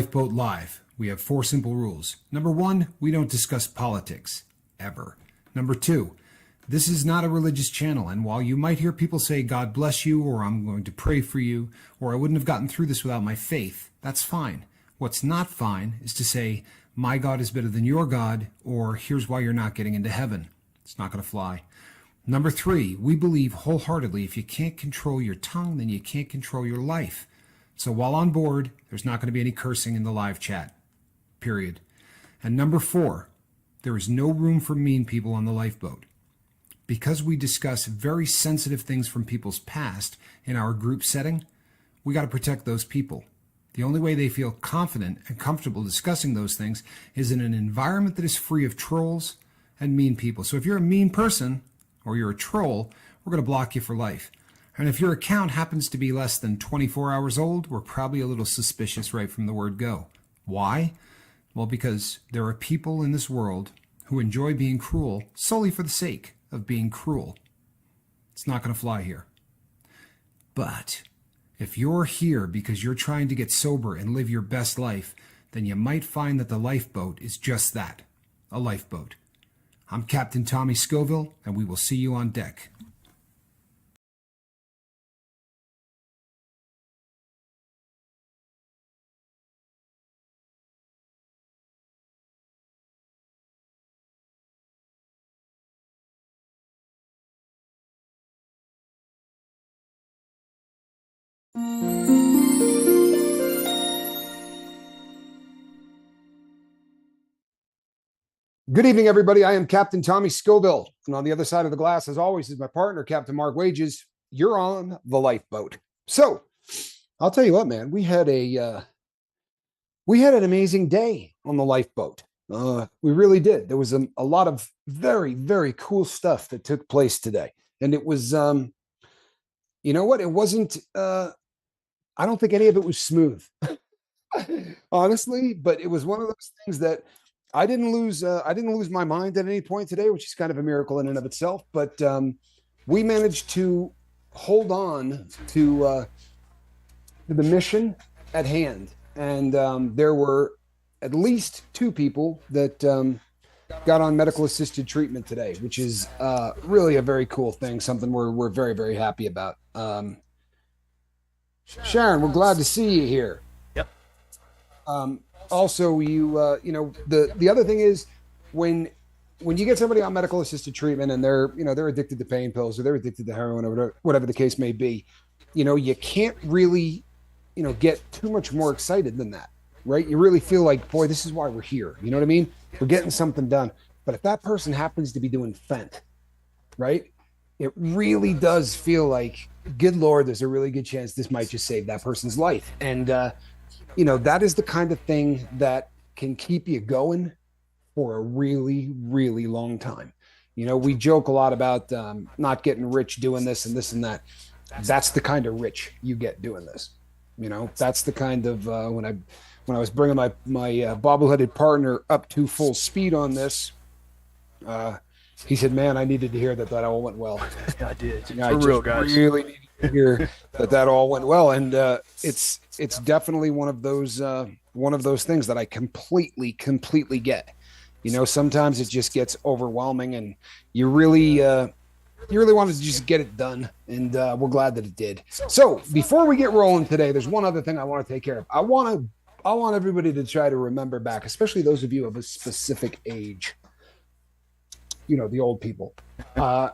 Lifeboat Live, we have 4 simple rules. Number 1, we don't discuss politics, ever. Number 2, this is not a religious channel, and while you might hear people say, God bless you, or I'm going to pray for you, or I wouldn't have gotten through this without my faith, that's fine. What's not fine is to say, my God is better than your God, or here's why you're not getting into heaven. It's not going to fly. Number 3, we believe wholeheartedly if you can't control your tongue, then you can't control your life. So while on board, there's not going to be any cursing in the live chat, period. And number 4, there is no room for mean people on the lifeboat. Because we discuss very sensitive things from people's past in our group setting, we got to protect those people. The only way they feel confident and comfortable discussing those things is in an environment that is free of trolls and mean people. So if you're a mean person or you're a troll, we're going to block you for life. And if your account happens to be less than 24 hours old, we're probably a little suspicious right from the word go. Why? Well, because there are people in this world who enjoy being cruel solely for the sake of being cruel. It's not going to fly here. But if you're here because you're trying to get sober and live your best life, then you might find that the lifeboat is just that, a lifeboat. I'm Captain Tommy Scoville, and we will see you on deck. Good evening, everybody. I am Captain Tommy Scoville, and on the other side of the glass, as always, is my partner, Captain Mark Wages. You're on the lifeboat. So, I'll tell you what, man. We had an amazing day on the lifeboat. We really did. There was a lot of very, very cool stuff that took place today, and it was, you know what? It wasn't. I don't think any of it was smooth, honestly. But it was one of those things that. I didn't lose my mind at any point today, which is kind of a miracle in and of itself. But we managed to hold on to the mission at hand, and there were at least 2 people that got on medical assisted treatment today, which is really a very cool thing. Something we're very, very happy about. Sharon, we're glad to see you here. Yep. Also, the other thing is when you get somebody on medical assisted treatment and they're addicted to pain pills or they're addicted to heroin or whatever the case may be, you can't really, get too much more excited than that, right? You really feel like, boy, this is why we're here. You know what I mean? We're getting something done. But if that person happens to be doing fent, right? It really does feel like, good Lord, there's a really good chance this might just save that person's life. And, that is the kind of thing that can keep you going for a really, really long time. We joke a lot about not getting rich doing this and this and that. That's the kind of rich you get doing this. That's the kind of when I was bringing my bobbleheaded partner up to full speed on this, he said, "Man, I needed to hear that all went well." I did. For real, guys. Really needed to hear that all went well, and it's definitely one of those things that I completely get. Sometimes it just gets overwhelming, and you really wanted to just get it done, and we're glad that it did. So before we get rolling today, there's one other thing I want to take care of. I want everybody to try to remember back, especially those of you of a specific age. The old people. So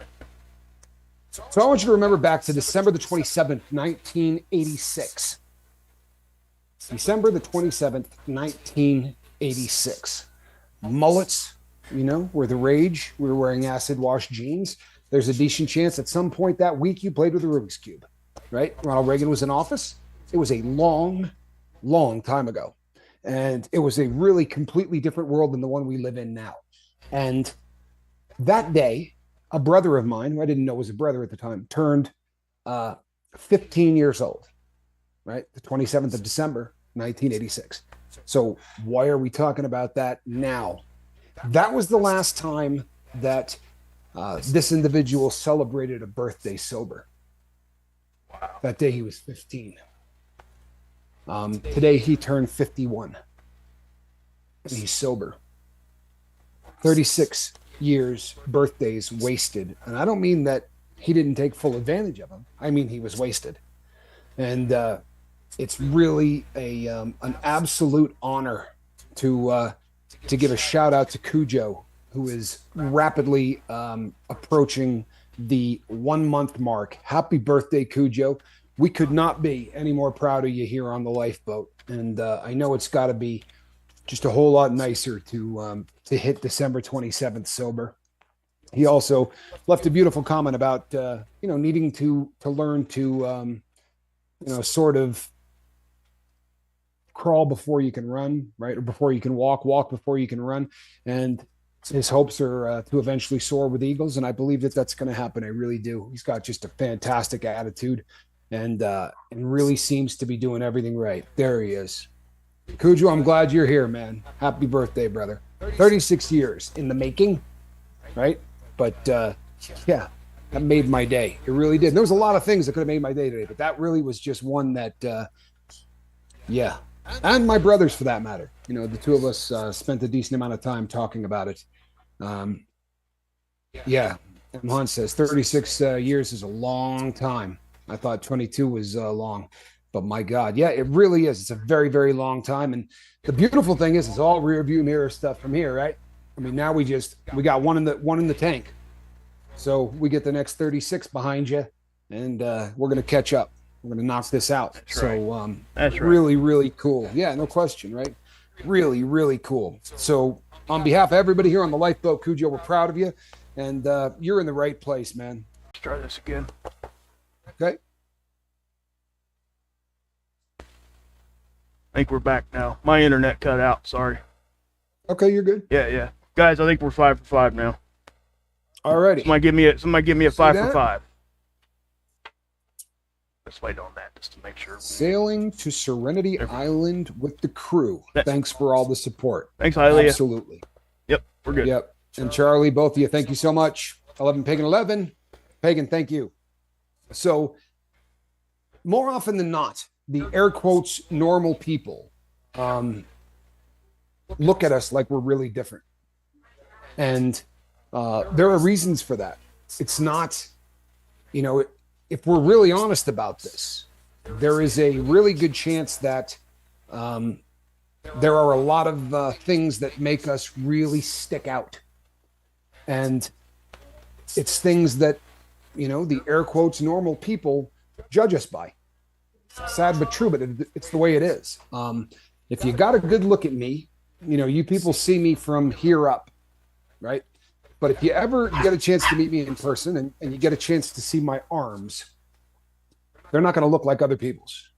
I want you to remember back to December the 27th, 1986. December the 27th, 1986. Mullets, were the rage. We were wearing acid wash jeans. There's a decent chance at some point that week you played with a Rubik's Cube, right? Ronald Reagan was in office. It was a long, long time ago. And it was a really completely different world than the one we live in now. And that day, a brother of mine, who I didn't know was a brother at the time, turned 15 years old, right? The 27th of December, 1986. So why are we talking about that now? That was the last time that this individual celebrated a birthday sober. That day he was 15. Today he turned 51 and he's sober. 36 years, birthdays wasted. And I don't mean that he didn't take full advantage of them. I mean, he was wasted. And it's really an absolute honor to give a shout out to Cujo, who is rapidly approaching the 1 month mark. Happy birthday, Cujo. We could not be any more proud of you here on the lifeboat. And I know it's got to be just a whole lot nicer to hit December 27th sober. He also left a beautiful comment about needing to learn to sort of crawl before you can run, right? Or before you can walk before you can run. And his hopes are to eventually soar with eagles. And I believe that that's going to happen. I really do. He's got just a fantastic attitude and really seems to be doing everything right. There he is. Cujo, I'm glad you're here, man. Happy birthday, brother. 36 years in the making, right? But yeah, that made my day. It really did. There was a lot of things that could have made my day today, but that really was just one that, yeah. And my brothers, for that matter. The two of us spent a decent amount of time talking about it. Yeah. And Han says 36 years is a long time. I thought 22 was long. But my God, yeah, it really is. It's a very, very long time. And the beautiful thing is, it's all rear view mirror stuff from here, right? I mean, now we got one in the tank. So we get the next 36 behind you, and we're going to catch up. We're going to knock this out. That's right. That's really, really cool. Yeah, no question, right? Really, really cool. So on behalf of everybody here on the lifeboat, Cujo, we're proud of you, and you're in the right place, man. Let's try this again. Okay. I think we're back now. My internet cut out. Sorry. Okay, you're good. Yeah. Guys, I think we're 5 for 5 now. Alrighty. Somebody give me a 5 for 5. Let's wait on that just to make sure. Sailing to Serenity Island with the crew. Thanks for all the support. Thanks, Hialeah. Absolutely. Yep, we're good. Yep. And Charlie, both of you, thank you so much. 11 Pagan 11. Pagan, thank you. So more often than not, the air quotes normal people look at us like we're really different. And there are reasons for that. It's not, if we're really honest about this, there is a really good chance that there are a lot of things that make us really stick out. And it's things that, the air quotes normal people judge us by. Sad but true, but it's the way it is. If you got a good look at me, you people see me from here up, right? But if you ever get a chance to meet me in person and you get a chance to see my arms, they're not going to look like other people's,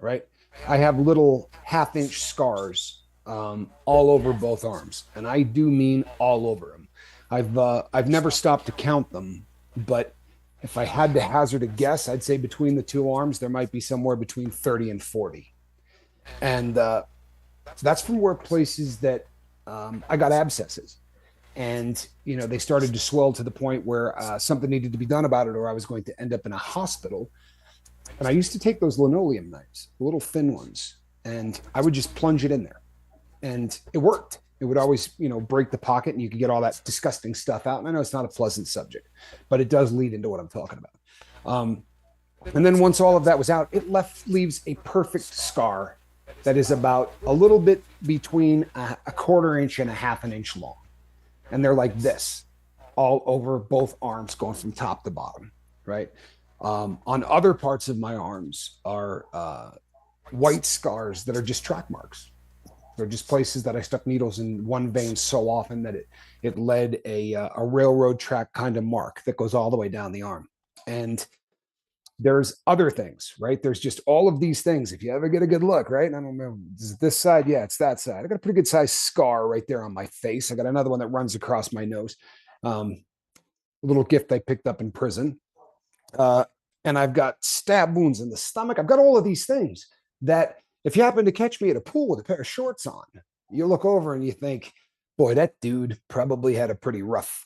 right? I have little half-inch scars all over both arms, and I do mean all over them. I've never stopped to count them, but if I had to hazard a guess, I'd say between the two arms, there might be somewhere between 30 and 40. And that's from where places that I got abscesses. And, they started to swell to the point where something needed to be done about it, or I was going to end up in a hospital. And I used to take those linoleum knives, the little thin ones, and I would just plunge it in there. And it worked. It would always, break the pocket and you could get all that disgusting stuff out. And I know it's not a pleasant subject, but it does lead into what I'm talking about. And then once all of that was out, it leaves a perfect scar that is about a little bit between a quarter inch and a half an inch long. And they're like this, all over both arms, going from top to bottom, right? On other parts of my arms are white scars that are just track marks. They're just places that I stuck needles in one vein so often that it led a railroad track kind of mark that goes all the way down the arm. And there's other things, right? There's just all of these things. If you ever get a good look, right? And I don't know, is it this side? Yeah, it's that side. I got a pretty good sized scar right there on my face. I got another one that runs across my nose. A little gift I picked up in prison. And I've got stab wounds in the stomach. I've got all of these things that if you happen to catch me at a pool with a pair of shorts on, you look over and you think, boy, that dude probably had a pretty rough,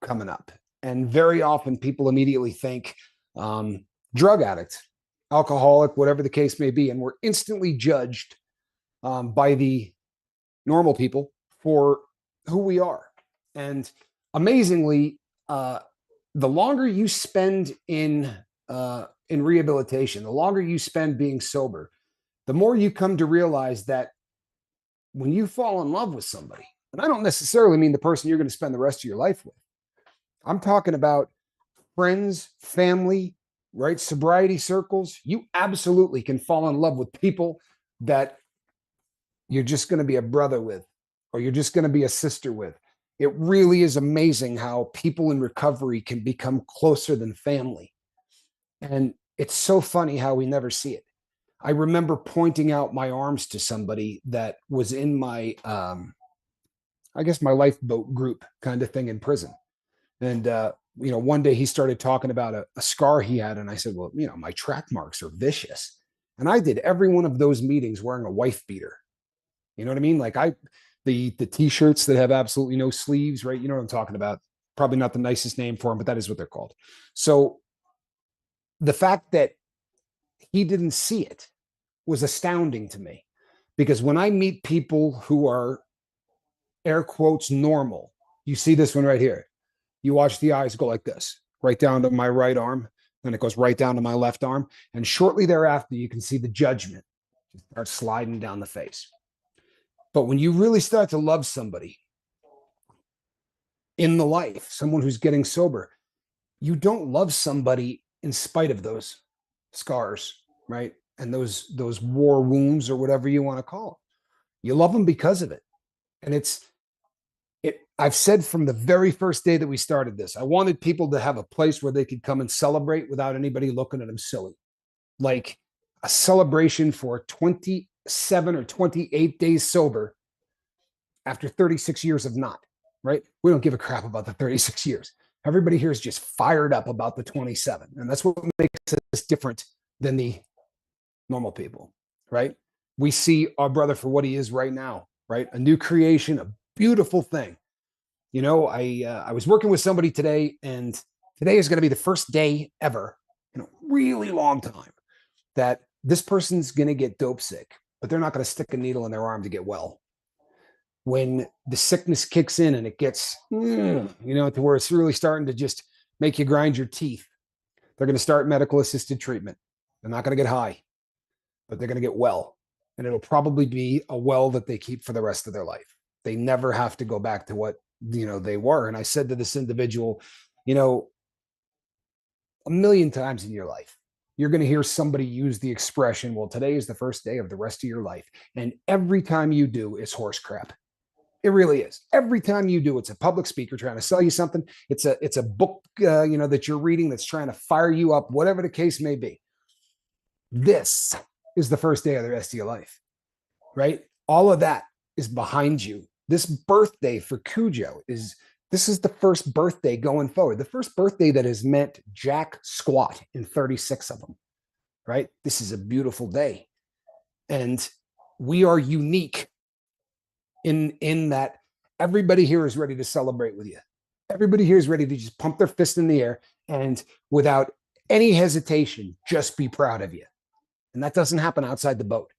coming up. And very often people immediately think drug addict, alcoholic, whatever the case may be. And we're instantly judged by the normal people for who we are. And amazingly, the longer you spend in rehabilitation, the longer you spend being sober, the more you come to realize that when you fall in love with somebody, and I don't necessarily mean the person you're going to spend the rest of your life with, I'm talking about friends, family, right? Sobriety circles. You absolutely can fall in love with people that you're just going to be a brother with, or you're just going to be a sister with. It really is amazing how people in recovery can become closer than family. And it's so funny how we never see it. I remember pointing out my arms to somebody that was in my, I guess my lifeboat group kind of thing in prison. And, one day he started talking about a scar he had. And I said, well, my track marks are vicious. And I did every one of those meetings wearing a wife beater. You know what I mean? Like the t-shirts that have absolutely no sleeves, right? You know what I'm talking about? Probably not the nicest name for them, but that is what they're called. So the fact that he didn't see it was astounding to me, because when I meet people who are air quotes normal, you see this one right here. You watch the eyes go like this, right down to my right arm, then it goes right down to my left arm. And shortly thereafter, you can see the judgment start sliding down the face. But when you really start to love somebody in the life, someone who's getting sober, you don't love somebody in spite of those scars, right? And those war wounds, or whatever you want to call them. You love them because of it. And I've said from the very first day that we started this, I wanted people to have a place where they could come and celebrate without anybody looking at them silly. Like a celebration for 27 or 28 days sober after 36 years of not, right? We don't give a crap about the 36 years. Everybody here is just fired up about the 27. And that's what makes us different than the normal people, right? We see our brother for what he is right now, right? A new creation, a beautiful thing. I was working with somebody today, and today is going to be the first day ever in a really long time that this person's going to get dope sick, but they're not going to stick a needle in their arm to get well. When the sickness kicks in and it gets, to where it's really starting to just make you grind your teeth, they're going to start medical assisted treatment. They're not going to get high, but they're going to get well. And it'll probably be a well that they keep for the rest of their life. They never have to go back to what, they were. And I said to this individual, a million times in your life, you're going to hear somebody use the expression, well, today is the first day of the rest of your life. And every time you do, it's horse crap. It really is. Every time you do, it's a public speaker trying to sell you something. It's a book, that you're reading that's trying to fire you up, whatever the case may be. This is the first day of the rest of your life, right? All of that is behind you. This birthday for Cujo this is the first birthday going forward. The first birthday that has meant jack squat in 36 of them, right? This is a beautiful day. And we are unique in that everybody here is ready to celebrate with you. Everybody here is ready to just pump their fist in the air and without any hesitation, just be proud of you. And that doesn't happen outside the boat.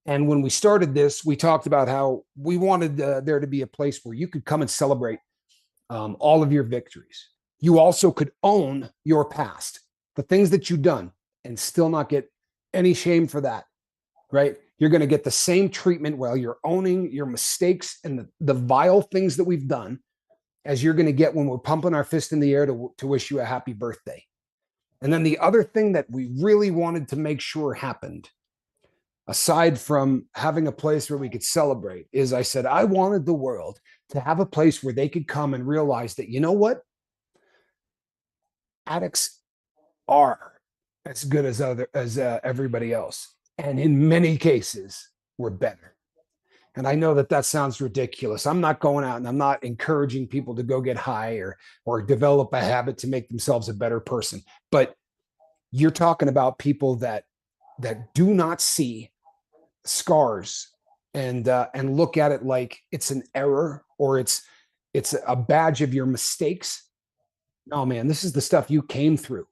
And when we started this, we talked about how we wanted there to be a place where you could come and celebrate all of your victories. You also could own your past, the things that you've done, and still not get any shame for that, right? You're going to get the same treatment while you're owning your mistakes and the vile things that we've done as you're going to get when we're pumping our fist in the air to wish you a happy birthday. And then the other thing that we really wanted to make sure happened, aside from having a place where we could celebrate, is I said, I wanted the world to have a place where they could come and realize that, you know what? Addicts are as good as everybody else. And in many cases, we're better. And I know that sounds ridiculous. I'm not going out and I'm not encouraging people to go get high or develop a habit to make themselves a better person. But you're talking about people that do not see scars and look at it like it's an error or it's a badge of your mistakes. No, man, this is the stuff you came through.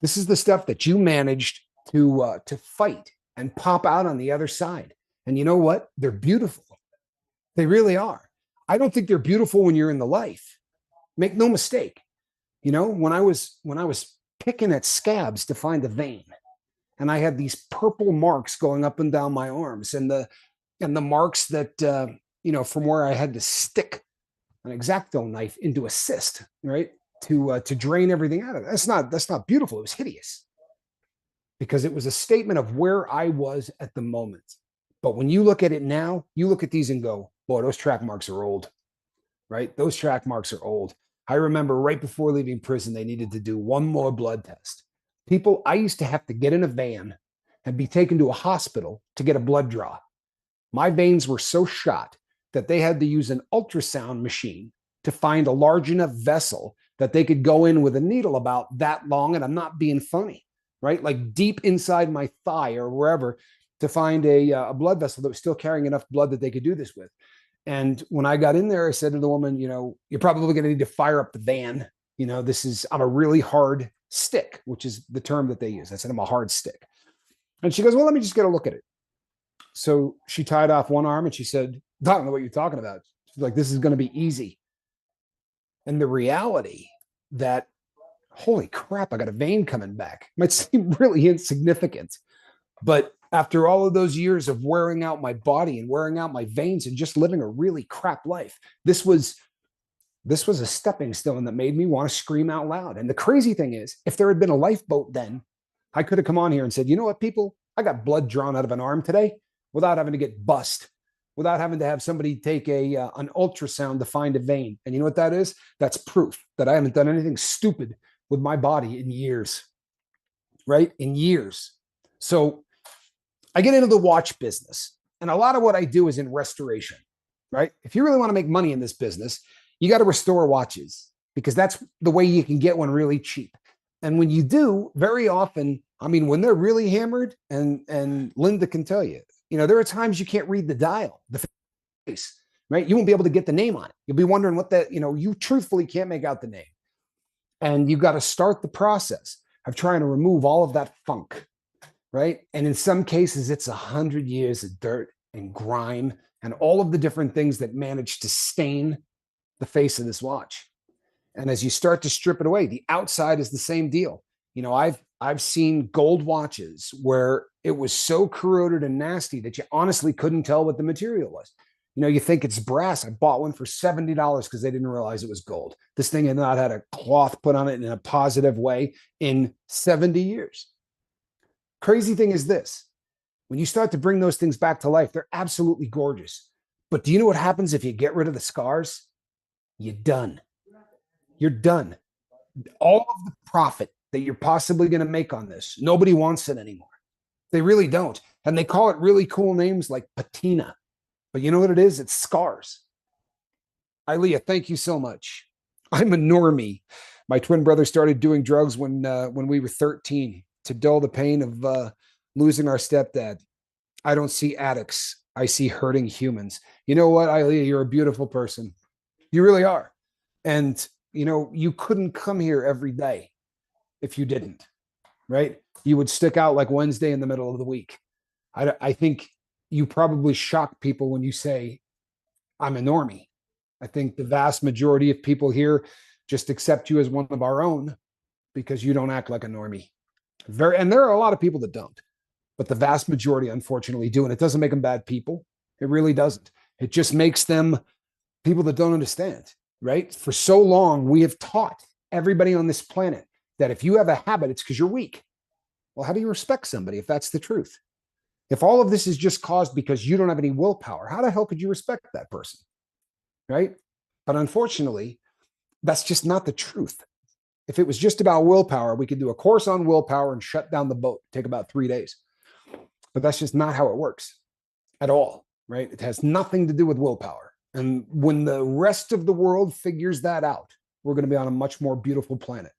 This is the stuff that you managed to fight and pop out on the other side. And you know what? They're beautiful. They really are. I don't think they're beautiful when you're in the life. Make no mistake. You know, when I was picking at scabs to find a vein, and I had these purple marks going up and down my arms, and the marks that from where I had to stick an X-Acto knife into a cyst, right, to drain everything out of it. That's not beautiful. It was hideous because it was a statement of where I was at the moment. But when you look at it now, you look at these and go, boy, those track marks are old, right? Those track marks are old. I remember right before leaving prison, they needed to do one more blood test. I used to have to get in a van and be taken to a hospital to get a blood draw. My veins were so shot that they had to use an ultrasound machine to find a large enough vessel that they could go in with a needle about that long. And I'm not being funny, right? Like deep inside my thigh or wherever to find a blood vessel that was still carrying enough blood that they could do this with. And when I got in there, I said to the woman, you're probably going to need to fire up the van. I'm a really hard stick, which is the term that they use. I said, I'm a hard stick. And she goes, well, let me just get a look at it. So she tied off one arm and she said, I don't know what you're talking about. She's like, this is going to be easy. And the reality that, holy crap, I got a vein coming back might seem really insignificant. But after all of those years of wearing out my body and wearing out my veins and just living a really crap life, this was a stepping stone that made me want to scream out loud. And the crazy thing is, if there had been a lifeboat then, I could have come on here and said, you know what, people, I got blood drawn out of an arm today without having to get bust, without having to have somebody take an ultrasound to find a vein. And you know what that is? That's proof that I haven't done anything stupid with my body in years, right? In years. So I get into the watch business, and a lot of what I do is in restoration, right? If you really want to make money in this business, you got to restore watches because that's the way you can get one really cheap. And when you do, very often, when they're really hammered, and Linda can tell you, there are times you can't read the dial, the face, right? You won't be able to get the name on it. You'll be wondering what you truthfully can't make out the name. And you've got to start the process of trying to remove all of that funk, right? And in some cases, it's 100 years of dirt and grime and all of the different things that manage to stain the face of this watch. And as you start to strip it away, the outside is the same deal. I've seen gold watches where it was so corroded and nasty that you honestly couldn't tell what the material was. You think it's brass. I bought one for $70 because they didn't realize it was gold. This thing had not had a cloth put on it in a positive way in 70 years. Crazy thing is this: when you start to bring those things back to life, they're absolutely gorgeous. But do you know what happens if you get rid of the scars? You're done. You're done. All of the profit that you're possibly going to make on this, nobody wants it anymore. They really don't. And they call it really cool names like patina. But you know what it is? It's scars. Ilea, thank you so much. I'm a normie. My twin brother started doing drugs when we were 13 to dull the pain of losing our stepdad. I don't see addicts. I see hurting humans. You know what, Ilea? You're a beautiful person. You really are. And, you couldn't come here every day if you didn't, right? You would stick out like Wednesday in the middle of the week. I think you probably shock people when you say, I'm a normie. I think the vast majority of people here just accept you as one of our own because you don't act like a normie. And there are a lot of people that don't, but the vast majority, unfortunately, do. And it doesn't make them bad people. It really doesn't. It just makes them people that don't understand, right? For so long, we have taught everybody on this planet that if you have a habit, it's because you're weak. Well, how do you respect somebody if that's the truth? If all of this is just caused because you don't have any willpower, how the hell could you respect that person? Right? But unfortunately, that's just not the truth. If it was just about willpower, we could do a course on willpower and shut down the boat. Take about 3 days. But that's just not how it works at all, right? It has nothing to do with willpower. And when the rest of the world figures that out, we're going to be on a much more beautiful planet.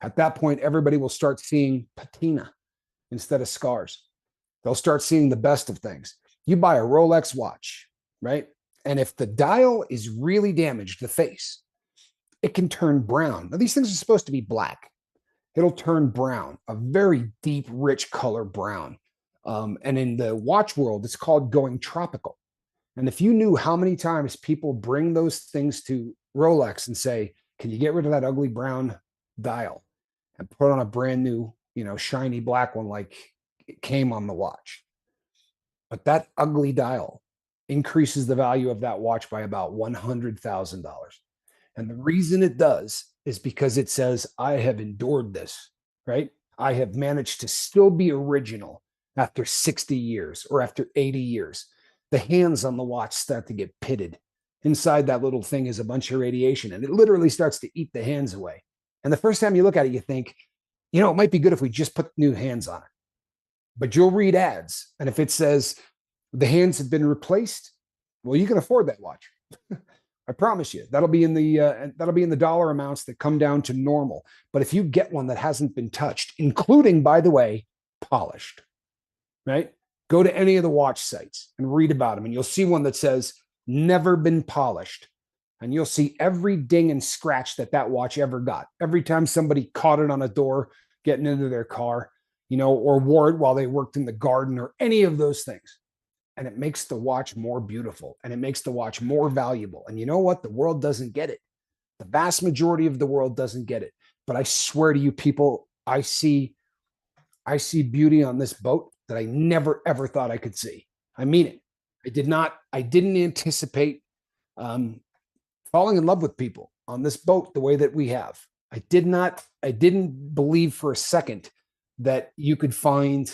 At that point, everybody will start seeing patina instead of scars. They'll start seeing the best of things. You buy a Rolex watch, right? And if the dial is really damaged, the face, it can turn brown. Now, these things are supposed to be black. it'll turn brown, a very deep, rich color brown. And in the watch world, it's called going tropical. And if you knew how many times people bring those things to Rolex and say, can you get rid of that ugly brown dial and put on a brand new, shiny black one like it came on the watch? But that ugly dial increases the value of that watch by about $100,000. And the reason it does is because it says, I have endured this, right? I have managed to still be original after 60 years or after 80 years. The hands on the watch start to get pitted. Inside that little thing is a bunch of radiation, and it literally starts to eat the hands away. And the first time you look at it, you think, it might be good if we just put new hands on it. But you'll read ads, and if it says the hands have been replaced, well, you can afford that watch. I promise you, that'll be in the dollar amounts that come down to normal. But if you get one that hasn't been touched, including, by the way, polished, right? Go to any of the watch sites and read about them, and you'll see one that says never been polished. And you'll see every ding and scratch that watch ever got. Every time somebody caught it on a door getting into their car, or wore it while they worked in the garden or any of those things. And it makes the watch more beautiful, and it makes the watch more valuable. And you know what? The world doesn't get it. The vast majority of the world doesn't get it. But I swear to you, people, I see beauty on this boat that I never, ever thought I could see. I mean it. I didn't anticipate falling in love with people on this boat the way that we have. I didn't believe for a second that you could find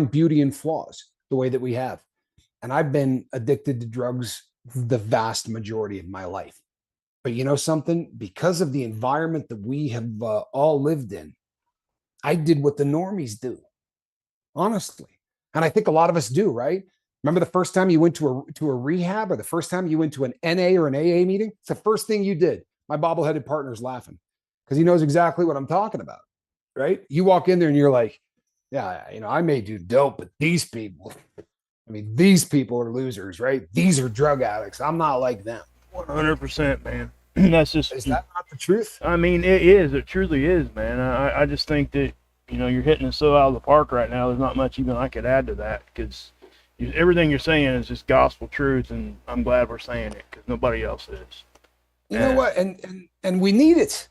beauty in flaws the way that we have. And I've been addicted to drugs the vast majority of my life. But you know something? Because of the environment that we have all lived in, I did what the normies do, honestly. And I think a lot of us do, right? Remember the first time you went to a rehab, or the first time you went to an NA or an AA meeting? It's the first thing you did. My bobbleheaded partner's laughing because he knows exactly what I'm talking about, right? You walk in there and you're like, yeah, I may do dope, but these people are losers, right? These are drug addicts. I'm not like them. 100%, man. That's just. Is that not the truth? I mean, it is. It truly is, man. I just think that, you're hitting it so out of the park right now. There's not much even I could add to that, because everything you're saying is just gospel truth, and I'm glad we're saying it because nobody else is. You know what? And we need it.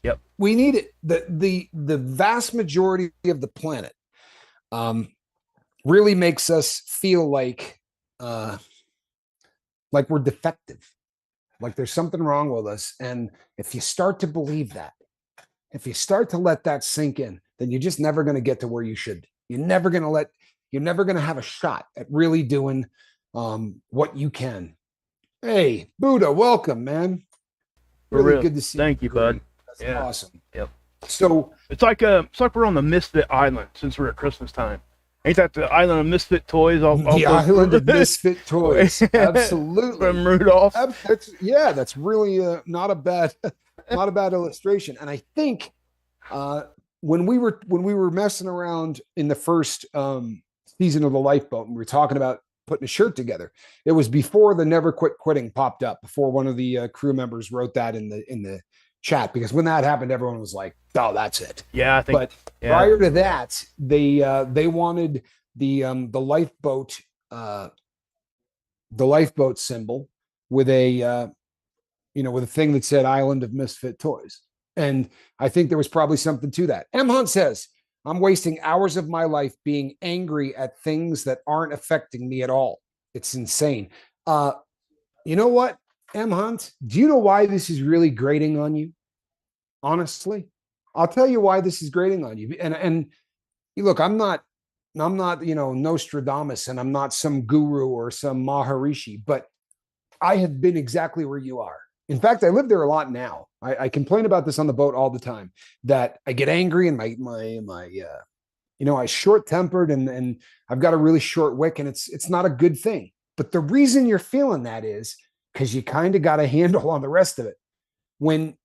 Yep. We need it. The vast majority of the planet really makes us feel like we're defective, like there's something wrong with us. And if you start to believe that, if you start to let that sink in, then you're just never going to get to where you should. You're never going to have a shot at really doing what you can. Hey, Buddha, welcome, man. Really good to see you. Thank you, bud. That's awesome. Yep. So it's like we're on the Misfit Island since we're at Christmas time. Ain't that the island of misfit toys? The island of misfit toys. Absolutely. From Rudolph. That's really not a bad illustration. And I think when we were messing around in the first season of the Lifeboat, and we were talking about putting a shirt together, it was before the Never Quit Quitting popped up, before one of the crew members wrote that in the chat, because when that happened, everyone was like, oh, that's it. Yeah, I think. But prior to that, they wanted the lifeboat symbol with a with a thing that said Island of Misfit Toys. And I think there was probably something to that. M. Hunt says, I'm wasting hours of my life being angry at things that aren't affecting me at all. It's insane. You know what, M. Hunt? Do you know why this is really grating on you? Honestly, I'll tell you why this is grating on you. And look, I'm not Nostradamus, and I'm not some guru or some Maharishi, but I have been exactly where you are. In fact, I live there a lot now. I complain about this on the boat all the time, that I get angry and I short-tempered and I've got a really short wick, and it's not a good thing. But the reason you're feeling that is because you kind of got a handle on the rest of it. When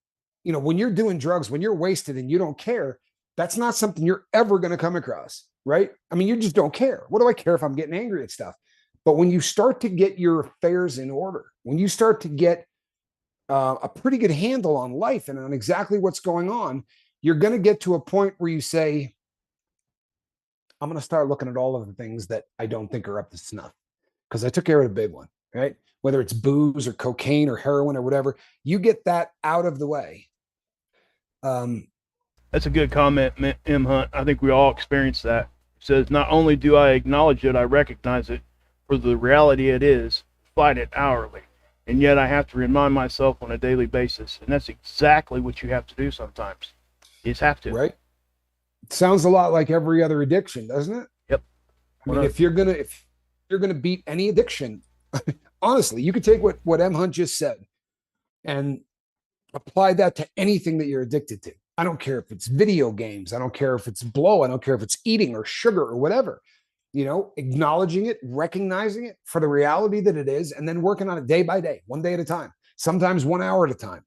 you're doing drugs, when you're wasted and you don't care, that's not something you're ever going to come across, right? I mean, you just don't care. What do I care if I'm getting angry at stuff? But when you start to get your affairs in order, when you start to get a pretty good handle on life and on exactly what's going on, you're going to get to a point where you say, I'm going to start looking at all of the things that I don't think are up to snuff because I took care of the big one, right? Whether it's booze or cocaine or heroin or whatever, you get that out of the way. That's a good comment, M. Hunt. I think we all experience that. It says, not only do I acknowledge it, I recognize it for the reality it is, fight it hourly. And yet I have to remind myself on a daily basis. And that's exactly what you have to do sometimes. You just have to. Right. It sounds a lot like every other addiction, doesn't it? Yep. I mean, if you're gonna beat any addiction, honestly, you could take what M. Hunt just said and apply that to anything that you're addicted to. I don't care if it's video games. I don't care if it's blow. I don't care if it's eating or sugar or whatever. Acknowledging it, recognizing it for the reality that it is, and then working on it day by day, one day at a time, sometimes 1 hour at a time,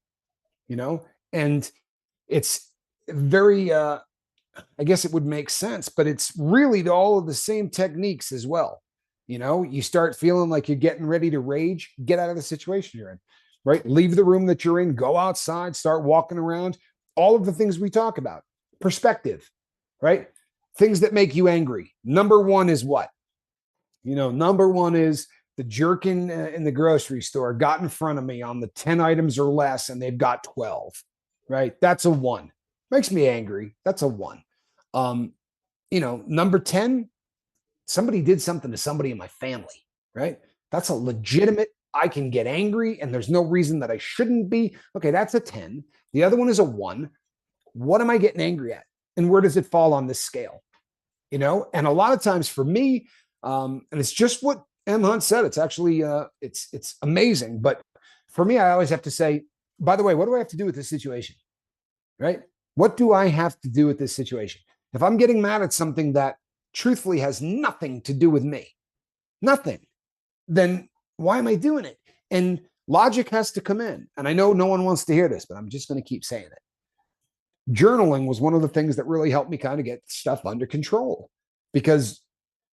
and it's very, I guess it would make sense, but it's really all of the same techniques as well. You start feeling like you're getting ready to rage, get out of the situation you're in, right? Leave the room that you're in, go outside, start walking around, all of the things we talk about. Perspective, right? Things that make you angry. Number one is what? Number one is the jerk in the grocery store got in front of me on the 10 items or less, and they've got 12, right? That's a 1. Makes me angry. That's a 1. Number 10, somebody did something to somebody in my family, right? That's a legitimate, I can get angry and there's no reason that I shouldn't be. Okay, that's a 10. The other one is a 1. What am I getting angry at? And where does it fall on this scale? And a lot of times for me, and it's just what M. Hunt said, it's actually, it's amazing. But for me, I always have to say, by the way, what do I have to do with this situation? Right? What do I have to do with this situation? If I'm getting mad at something that truthfully has nothing to do with me, nothing, then why am I doing it? And logic has to come in. And I know no one wants to hear this, but I'm just going to keep saying it. Journaling was one of the things that really helped me kind of get stuff under control, because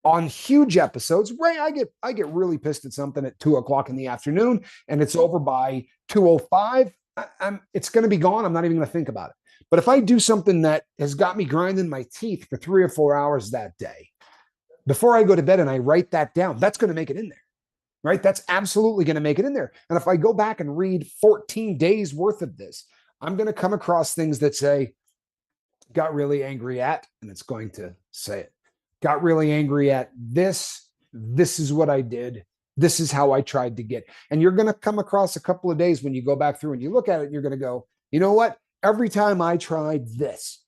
on huge episodes, right, I get really pissed at something at 2:00 in the afternoon and it's over by 2:05. It's going to be gone. I'm not even going to think about it. But if I do something that has got me grinding my teeth for 3 or 4 hours that day, before I go to bed and I write that down, that's going to make it in there, right? That's absolutely going to make it in there. And if I go back and read 14 days worth of this, I'm going to come across things that say, got really angry at, and it's going to say it. Got really angry at this. This is what I did. This is how I tried to get. And you're going to come across a couple of days when you go back through and you look at it, and you're going to go, you know what? Every time I tried this,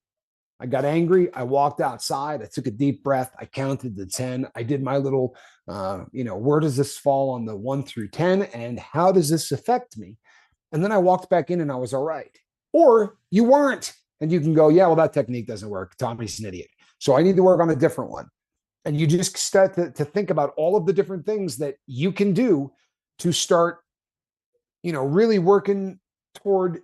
I got angry. I walked outside. I took a deep breath. I counted to 10. I did my little, where does this fall on the 1 through 10? And how does this affect me? And then I walked back in and I was all right. Or you weren't. And you can go, yeah, well, that technique doesn't work. Tommy's an idiot. So I need to work on a different one. And you just start to think about all of the different things that you can do to start, really working toward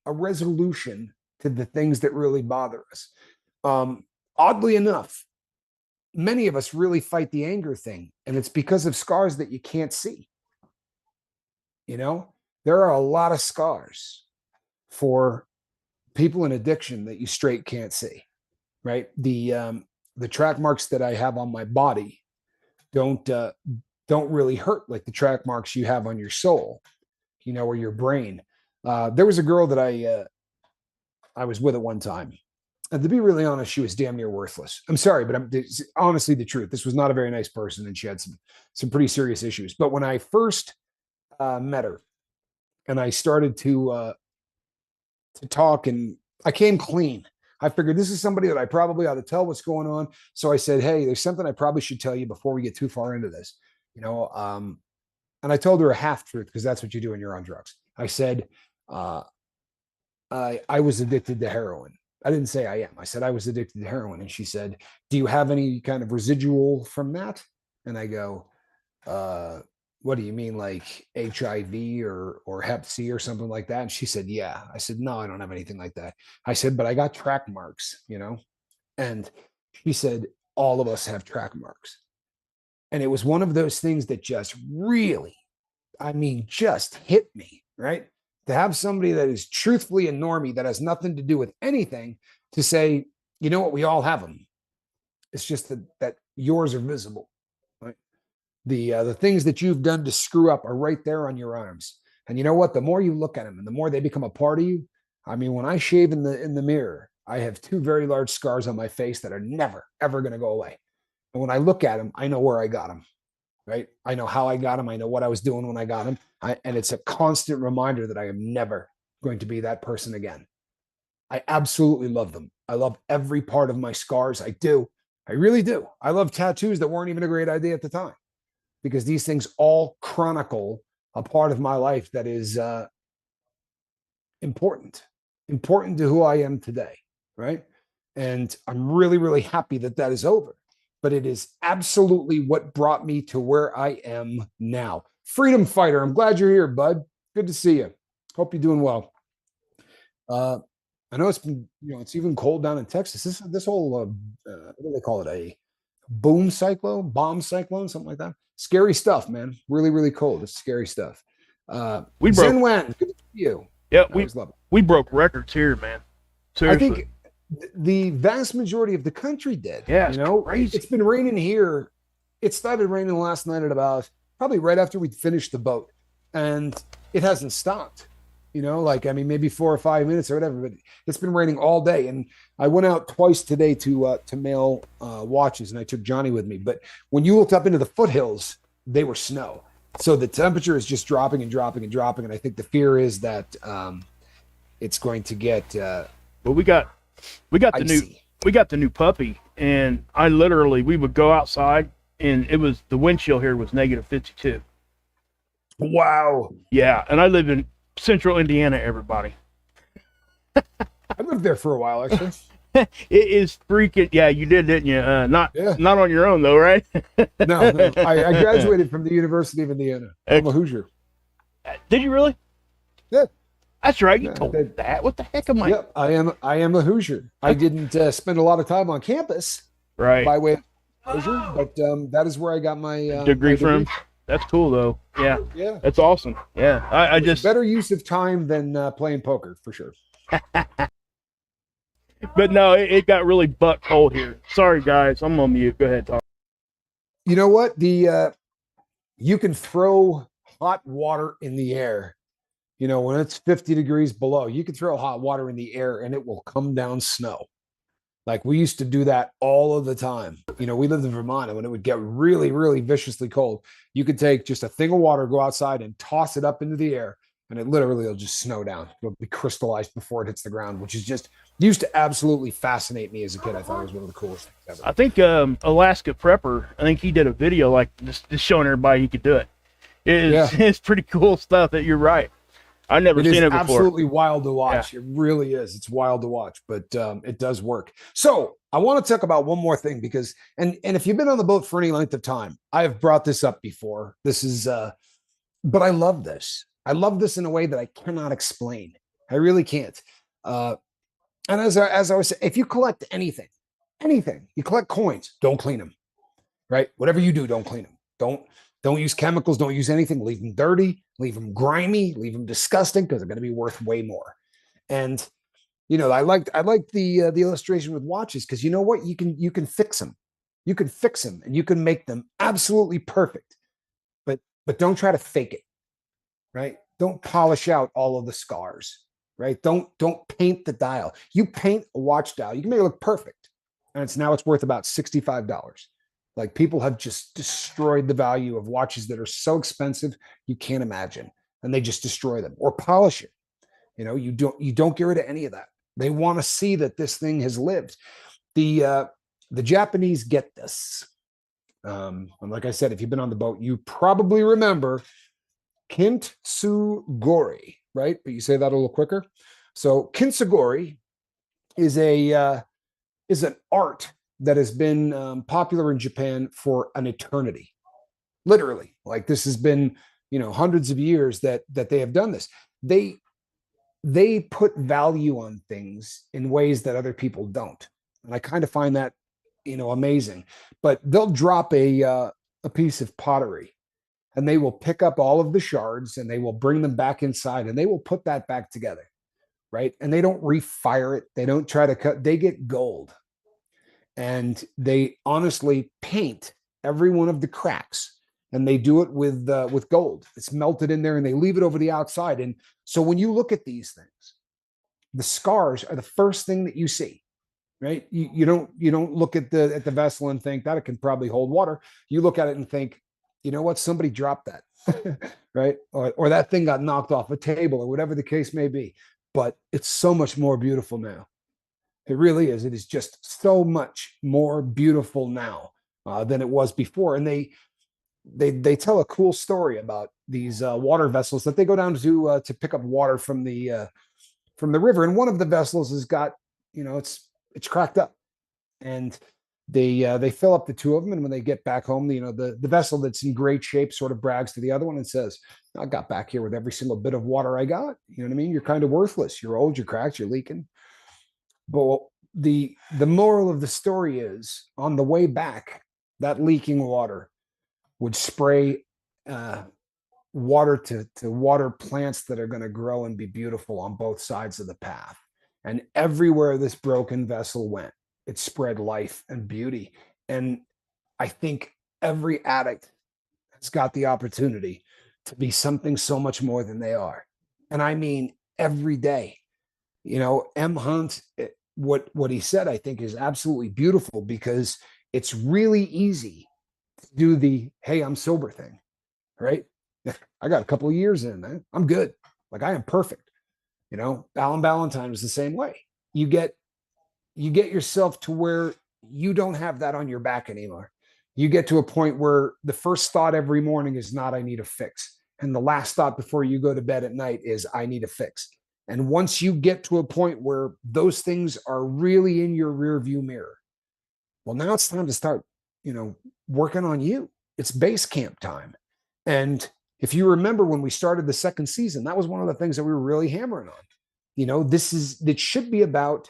a resolution to the things that really bother us. Oddly enough, many of us really fight the anger thing, and it's because of scars that you can't see. There are a lot of scars for people in addiction that you straight can't see, right? The track marks that I have on my body don't really hurt like the track marks you have on your soul, or your brain. There was a girl that I was with at one time. And to be really honest, she was damn near worthless. I'm sorry, but it's honestly the truth. This was not a very nice person, and she had some pretty serious issues. But when I first met her, and I started to talk, and I came clean. I figured this is somebody that I probably ought to tell what's going on. So I said, hey, there's something I probably should tell you before we get too far into this. And I told her a half truth, because that's what you do when you're on drugs. I said, I was addicted to heroin. I didn't say I am. I said I was addicted to heroin. And she said, do you have any kind of residual from that? And I go, what do you mean, like HIV or Hep C or something like that? And she said, yeah. I said, no, I don't have anything like that. I said, but I got track marks, And she said, all of us have track marks. And it was one of those things that just really, just hit me, right? to have somebody that is truthfully a normie that has nothing to do with anything to say, you know what, we all have them. It's just that yours are visible, right? The things that you've done to screw up are right there on your arms. And you know what? The more you look at them and the more they become a part of you. I mean, when I shave in the mirror, I have 2 very large scars on my face that are never, ever going to go away. And when I look at them, I know where I got them, right? I know how I got them. I know what I was doing when I got them. And it's a constant reminder that I am never going to be that person again. I absolutely love them. I love every part of my scars. I do. I really do. I love tattoos that weren't even a great idea at the time, because these things all chronicle a part of my life that is important to who I am today, right? And I'm really, really happy that that is over. But it is absolutely what brought me to where I am now. Freedom fighter, I'm glad you're here, bud. Good to see you. Hope you're doing well. I know it's been, it's even cold down in Texas. This whole, what do they call it? A bomb cyclone, something like that. Scary stuff, man. Really, really cold. It's scary stuff. We broke. Zen good to see you. Yeah, we broke records here, man. Seriously. I think the vast majority of the country did. Yeah, crazy. It's been raining here. It started raining last night at about probably right after we finished the boat, and it hasn't stopped. Maybe 4 or 5 minutes or whatever, but it's been raining all day. And I went out twice today to mail watches, and I took Johnny with me. But when you looked up into the foothills, they were snow. So the temperature is just dropping and dropping and dropping. And I think the fear is that it's going to get. Well, we got the new puppy, and we would go outside, and the wind chill here was -52. Wow. Yeah, and I live in Central Indiana, everybody. I lived there for a while, actually. It is freaking. Yeah, you did, didn't you? Not on your own though, right? No. I graduated from the University of Indiana. I'm a Hoosier. Did you really? Yeah. That's right. You told me that. What the heck am I? Yep, I am a Hoosier. I didn't spend a lot of time on campus, right? By way of Hoosier, but that is where I got my degree from. That's cool, though. Yeah. That's awesome. Yeah, I just better use of time than playing poker for sure. But no, it got really butt cold here. Sorry, guys. I'm on mute. Go ahead, talk. You know what? You can throw hot water in the air. When it's 50 degrees below, you can throw hot water in the air and it will come down snow. Like we used to do that all of the time. We lived in Vermont, and when it would get really, really viciously cold, you could take just a thing of water, go outside and toss it up into the air, and it literally will just snow down. It'll be crystallized before it hits the ground, which is just used to absolutely fascinate me as a kid. I thought it was one of the coolest things ever. I think Alaska Prepper, I think he did a video like just showing everybody he could do it. It's pretty cool stuff. That you're right. I've never seen it before. It's absolutely wild to watch. Yeah. It really is. It's wild to watch, but it does work. So I want to talk about one more thing because, and if you've been on the boat for any length of time, I have brought this up before. This is, but I love this. I love this in a way that I cannot explain. I really can't. And as I was saying, if you collect anything, you collect coins, don't clean them, right? Whatever you do, don't clean them. Don't use chemicals. Don't use anything. Leave them dirty. Leave them grimy. Leave them disgusting because they're going to be worth way more. And I liked the illustration with watches because you know what? You can fix them. You can fix them and you can make them absolutely perfect. But don't try to fake it, right? Don't polish out all of the scars, right? Don't paint the dial. You paint a watch dial, you can make it look perfect, and it's worth about $65. Like people have just destroyed the value of watches that are so expensive you can't imagine, and they just destroy them or polish it. You don't get rid of any of that. They want to see that this thing has lived. The Japanese get this. And like I said, if you've been on the boat, you probably remember kintsugi, right? But you say that a little quicker. So kintsugi is an art that has been popular in Japan for an eternity. Literally, like this has been, hundreds of years that they have done this. They put value on things in ways that other people don't, and I kind of find that amazing. But they'll drop a piece of pottery, and they will pick up all of the shards and they will bring them back inside and they will put that back together, right? And they don't refire it. They don't try to cut, they get gold. And they honestly paint every one of the cracks, and they do it with gold. It's melted in there, and they leave it over the outside. And so when you look at these things, the scars are the first thing that you see, right? You don't look at the vessel and think that it can probably hold water. You look at it and think, you know what, somebody dropped that, right? Or that thing got knocked off a table, or whatever the case may be. But it's so much more beautiful now. It really is. It is just so much more beautiful now than it was before. And they tell a cool story about these water vessels that they go down to pick up water from the river. And one of the vessels has got, it's cracked up, and they fill up the two of them. And when they get back home, the vessel that's in great shape sort of brags to the other one and says, "I got back here with every single bit of water I got. You know what I mean? You're kind of worthless. You're old. You're cracked. You're leaking." But the moral of the story is, on the way back, that leaking water would spray water to water plants that are going to grow and be beautiful on both sides of the path. And everywhere this broken vessel went, it spread life and beauty. And I think every addict has got the opportunity to be something so much more than they are. And I mean, every day. M. Hunt, what he said, I think, is absolutely beautiful, because it's really easy to do the, "Hey, I'm sober" thing, right? I got a couple of years in, man. I'm good. Like, I am perfect. Alan Ballantyne was the same way. You get yourself to where you don't have that on your back anymore. You get to a point where the first thought every morning is not, "I need a fix." And the last thought before you go to bed at night is, "I need a fix." And once you get to a point where those things are really in your rear view mirror, well, now it's time to start, working on you. It's base camp time. And if you remember when we started the second season, that was one of the things that we were really hammering on. It should be about,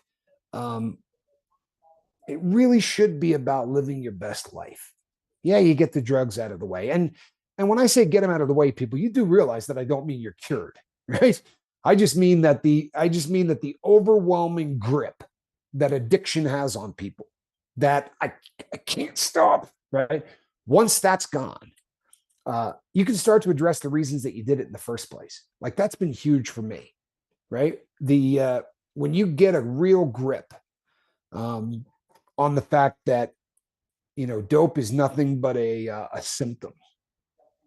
it really should be about living your best life. Yeah, you get the drugs out of the way. And when I say get them out of the way, people, you do realize that I don't mean you're cured, right? I just mean that the overwhelming grip that addiction has on people, that I can't stop, right? Once that's gone, you can start to address the reasons that you did it in the first place. Like, that's been huge for me, right? When you get a real grip on the fact that, dope is nothing but a symptom,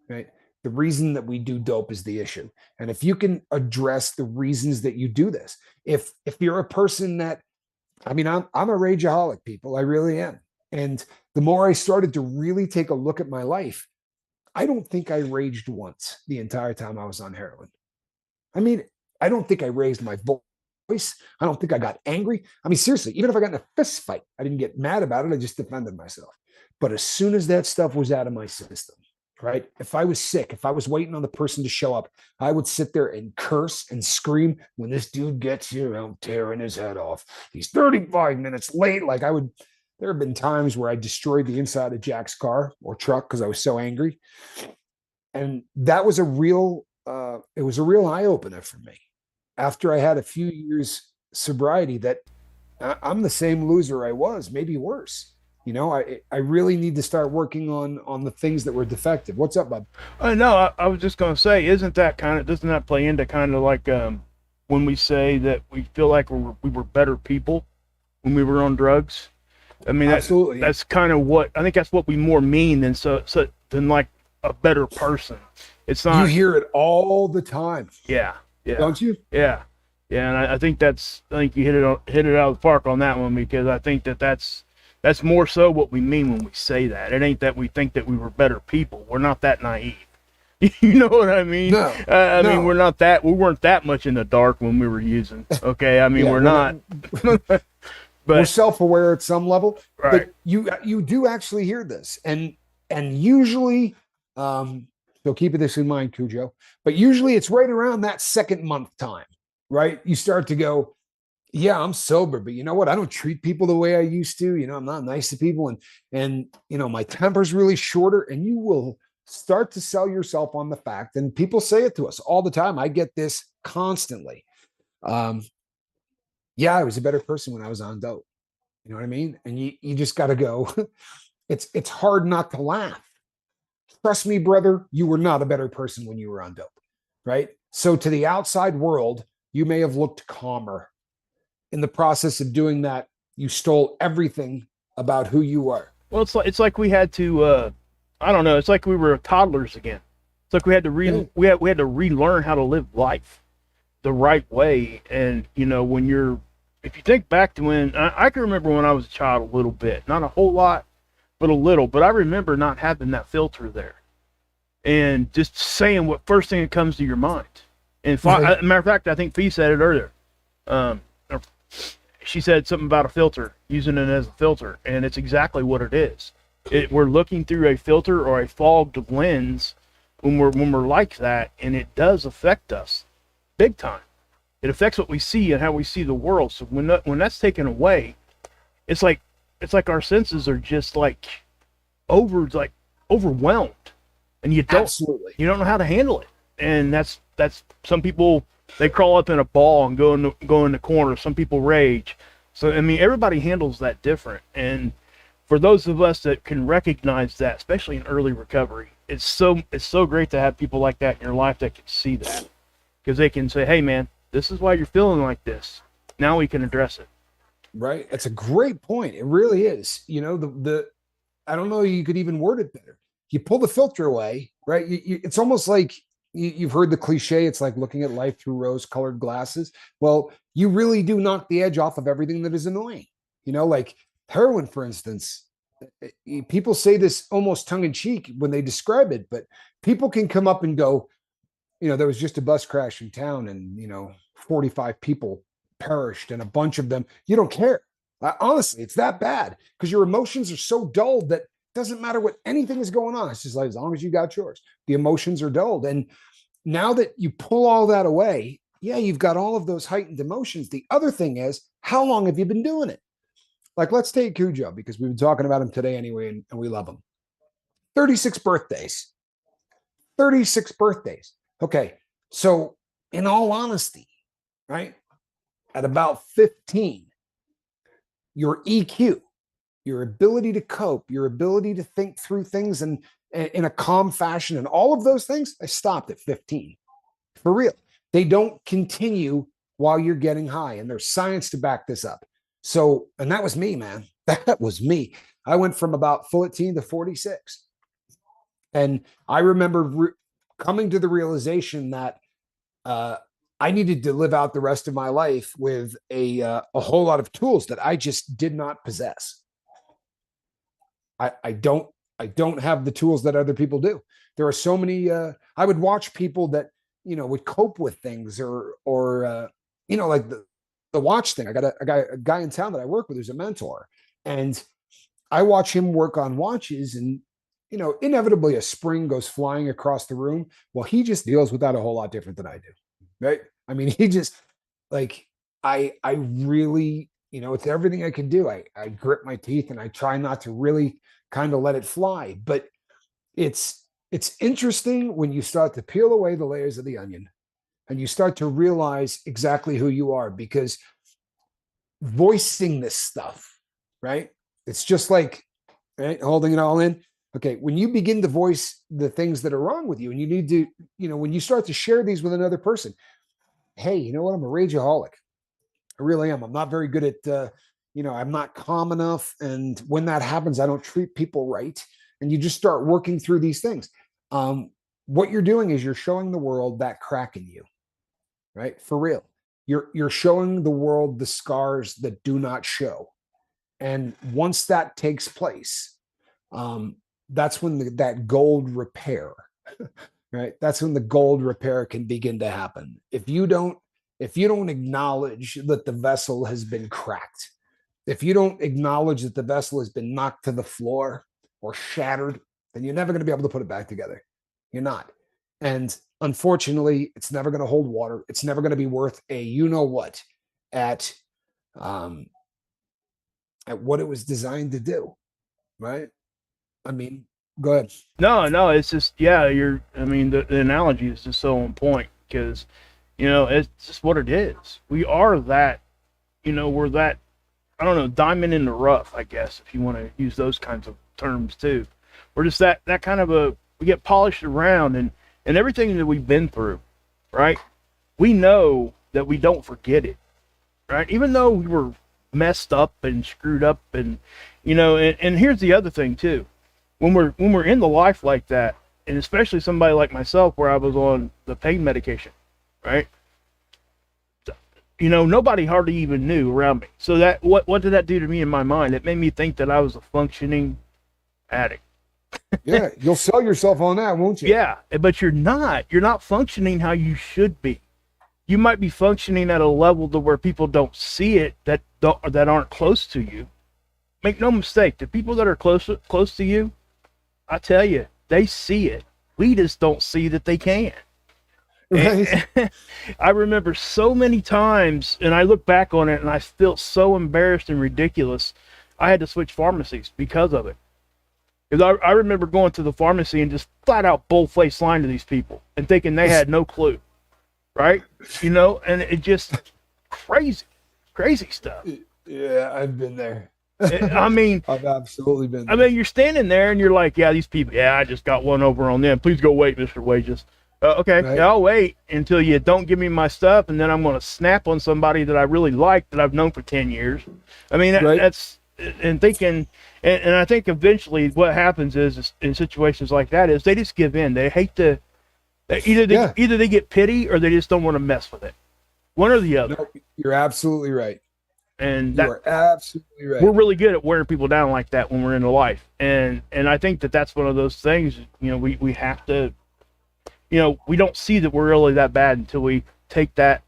right? The reason that we do dope is the issue. And if you can address the reasons that you do this, if you're a person that, I'm a rageaholic, people, I really am. And the more I started to really take a look at my life, I don't think I raged once the entire time I was on heroin. I don't think I raised my voice. I don't think I got angry. Seriously, even if I got in a fist fight, I didn't get mad about it. I just defended myself. But as soon as that stuff was out of my system, right? If I was sick, if I was waiting on the person to show up, I would sit there and curse and scream, "When this dude gets here, I'm tearing his head off. He's 35 minutes late." There have been times where I destroyed the inside of Jack's car or truck because I was so angry. And that was a real eye opener for me. After I had a few years sobriety, that I'm the same loser I was, maybe worse. I really need to start working on the things that were defective. What's up, bud? No, I was just going to say, doesn't that play into kind of like when we say that we feel like we were better people when we were on drugs? Absolutely. That's kind of what I think. That's what we more mean than like a better person. It's not. You hear it all the time. Yeah. Don't you? Yeah. And I think you hit it out of the park on that one, because I think that's more so what we mean when we say that. It ain't that we think that we were better people. We're not that naive. You know what I mean? No. I mean, we weren't that much in the dark when we were using. Okay. we're not. But we're self-aware at some level. Right. But you do actually hear this. And usually, so keep this in mind, Cujo, but usually it's right around that second month time, right? You start to go, "Yeah, I'm sober, but you know what? I don't treat people the way I used to. I'm not nice to people. And my temper's really shorter." And you will Start to sell yourself on the fact, and people say it to us all the time. I get this constantly. Um, yeah, I was a better person when I was on dope. You know what I mean? And you just got to go. It's hard not to laugh. Trust me, brother, you were not a better person when you were on dope, right? So to the outside world, you may have looked calmer. In the process of doing that, you stole everything about who you are. Well, it's like we had to, I don't know. It's like we were toddlers again. It's like we had to we had to relearn how to live life the right way. And when if you think back to when I can remember when I was a child a little bit, not a whole lot, but a little. But I remember not having that filter there, and just saying what first thing that comes to your mind. And as a matter of fact, I think Fee said it earlier. Um, she said something about a filter, using it as a filter, and it's exactly what it is. We're looking through a filter or a fogged lens when we're like that, and it does affect us big time. It affects what we see and how we see the world. So when that's taken away, it's like our senses are just like overwhelmed, and you don't know how to handle it. And that's some people, they crawl up in a ball and go in the corner. Some people rage. So I mean, everybody handles that different. And for those of us that can recognize that, especially in early recovery, it's so great to have people like that in your life that can see that, because they can say, "Hey, man, this is why you're feeling like this. Now we can address it." Right. That's a great point. It really is. The I don't know, you could even word it better. You pull the filter away, right? It's almost like you've heard the cliche. It's like looking at life through rose-colored glasses. Well, you really do knock the edge off of everything that is annoying. Like heroin, for instance. People say this almost tongue-in-cheek when they describe it, but people can come up and go, there was just a bus crash in town, and 45 people perished, and a bunch of them, you don't care. Honestly, it's that bad, because your emotions are so dulled that it doesn't matter what anything is going on. It's just like, as long as you got yours, the emotions are dulled. And now that you pull all that away, yeah, you've got all of those heightened emotions. The other thing is, how long have you been doing it? Like, let's take Cujo, because we've been talking about him today anyway, and we love him. 36 birthdays. 36 birthdays. Okay. So in all honesty, right, at about 15, your EQ, your ability to cope, your ability to think through things in a calm fashion, and all of those things, I stopped at 15. For real. They don't continue while you're getting high, and there's science to back this up. So, and that was me, man. That was me. I went from about 14 to 46. And I remember coming to the realization that I needed to live out the rest of my life with a whole lot of tools that I just did not possess. I don't have the tools that other people do. There are so many. I would watch people that would cope with things, or like the watch thing. I got a guy in town that I work with who's a mentor, and I watch him work on watches, and inevitably a spring goes flying across the room. Well, he just deals with that a whole lot different than I do. Right. I mean, he just, like, I really, it's everything I can do. I grip my teeth and I try not to really kind of let it fly. But it's interesting when you start to peel away the layers of the onion and you start to realize exactly who you are, because voicing this stuff, right? It's just like, right, holding it all in. Okay, when you begin to voice the things that are wrong with you, and you need to, when you start to share these with another person, hey, you know what? I'm a rageaholic. I really am. I'm not very good at, I'm not calm enough. And when that happens, I don't treat people right. And you just start working through these things. What you're doing is you're showing the world that crack in you, right? For real. You're showing the world the scars that do not show. And once that takes place, that's when that gold repair, right? That's when the gold repair can begin to happen. If you don't acknowledge that the vessel has been cracked, if you don't acknowledge that the vessel has been knocked to the floor or shattered, then you're never going to be able to put it back together. You're not. And unfortunately, it's never going to hold water. It's never going to be worth a what at what it was designed to do, right? I mean, Go ahead. No, it's just, yeah, I mean, the analogy is just so on point because, it's just what it is. We are that, we're that, I don't know, diamond in the rough, I guess, if you want to use those kinds of terms too. We're just that kind of we get polished around and everything that we've been through, right? We know that we don't forget it, right? Even though we were messed up and screwed up and here's the other thing too. When we're in the life like that, and especially somebody like myself where I was on the pain medication, right? Nobody hardly even knew around me. So that what did that do to me in my mind? It made me think that I was a functioning addict. Yeah, you'll sell yourself on that, won't you? Yeah, but you're not. You're not functioning how you should be. You might be functioning at a level to where people don't see it that aren't close to you. Make no mistake, the people that are close to you, I tell you, they see it. We just don't see that they can. Right. I remember so many times, and I look back on it, and I feel so embarrassed and ridiculous. I had to switch pharmacies because of it. Because I remember going to the pharmacy and just flat out bull-faced lying to these people and thinking they had no clue, right? And it just crazy stuff. Yeah, I've been there. I mean, I've absolutely been there. I mean, you're standing there and you're like, yeah, these people, yeah, I just got one over on them. Please go wait, Mr. Wages. Okay, Right. yeah, I'll wait until you don't give me my stuff, and then I'm going to snap on somebody that I really like that I've known for 10 years. I mean, Right. that's, and thinking, and I think eventually what happens is in situations like that is they just give in. They hate to, either they get pity or they just don't want to mess with it. One or the other. No, you're absolutely right. And You are absolutely right. we're really good at wearing people down like that when we're in life. And I think that's one of those things, we have to, we don't see that we're really that bad until we take that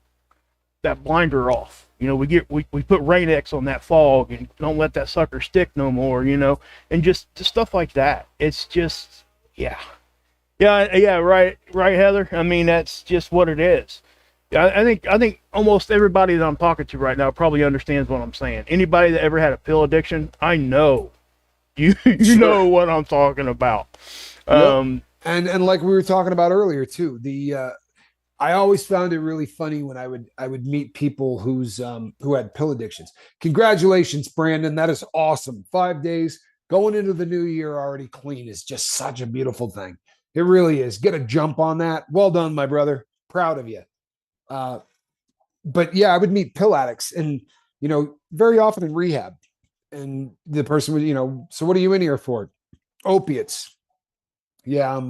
blinder off. We put Rain-X on that fog and don't let that sucker stick no more, and just stuff like that. It's just, yeah, right, Heather. I mean, that's just what it is. I think almost everybody that I'm talking to right now probably understands what I'm saying. Anybody that ever had a pill addiction, I know you Sure. know what I'm talking about. Yep. And like we were talking about earlier too, I always found it really funny when I would meet people who had pill addictions. Congratulations, Brandon. That is awesome. 5 days going into the new year already clean is just such a beautiful thing. It really is. Get a jump on that. Well done, my brother. Proud of you. But yeah, I would meet pill addicts and, very often in rehab. And the person would, so what are you in here for? Opiates. Yeah,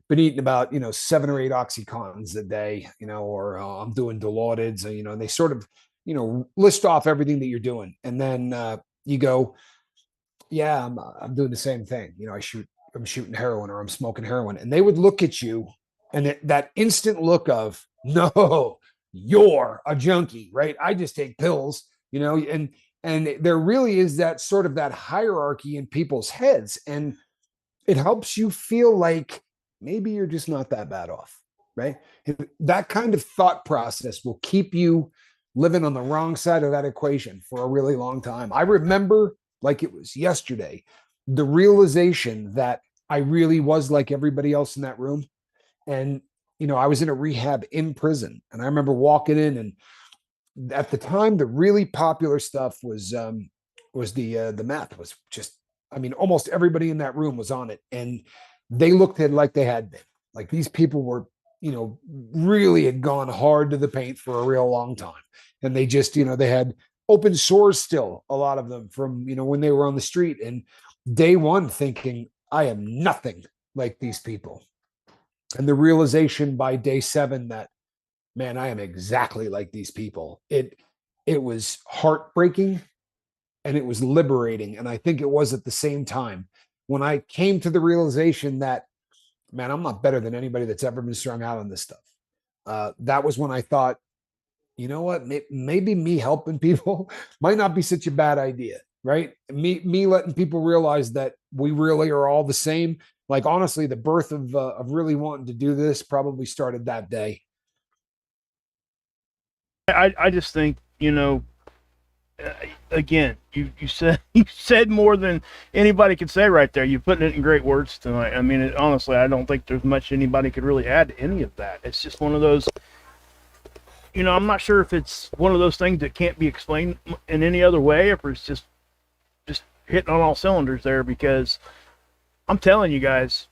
been eating about, 7 or 8 Oxycontins a day, or I'm doing Dilaudid, and they sort of, list off everything that you're doing. And then you go, yeah, I'm doing the same thing. I'm shooting heroin or I'm smoking heroin. And they would look at you and that instant look of, no, you're a junkie, right? I just take pills, and there really is that sort of that hierarchy in people's heads. And it helps you feel like maybe you're just not that bad off, right? That kind of thought process will keep you living on the wrong side of that equation for a really long time. I remember like it was yesterday, the realization that I really was like everybody else in that room. And, I was in a rehab in prison, and I remember walking in, and at the time, the really popular stuff was the meth was just, I mean, almost everybody in that room was on it, and they looked at it like they had been. Like these people were, really had gone hard to the paint for a real long time. And they just, they had open sores still, a lot of them from, when they were on the street. And day one thinking, I am nothing like these people. And the realization by day 7 that, man, I am exactly like these people. It was heartbreaking and it was liberating. And I think it was at the same time when I came to the realization that, man, I'm not better than anybody that's ever been strung out on this stuff. That was when I thought, you know what, maybe me helping people might not be such a bad idea, right? Me letting people realize that we really are all the same. Like, honestly, the birth of really wanting to do this probably started that day. I just think, again, you said you said more than anybody could say right there. You're putting it in great words tonight. I mean, honestly, I don't think there's much anybody could really add to any of that. It's just one of those. I'm not sure if it's one of those things that can't be explained in any other way, or if it's just hitting on all cylinders there. Because I'm telling you guys,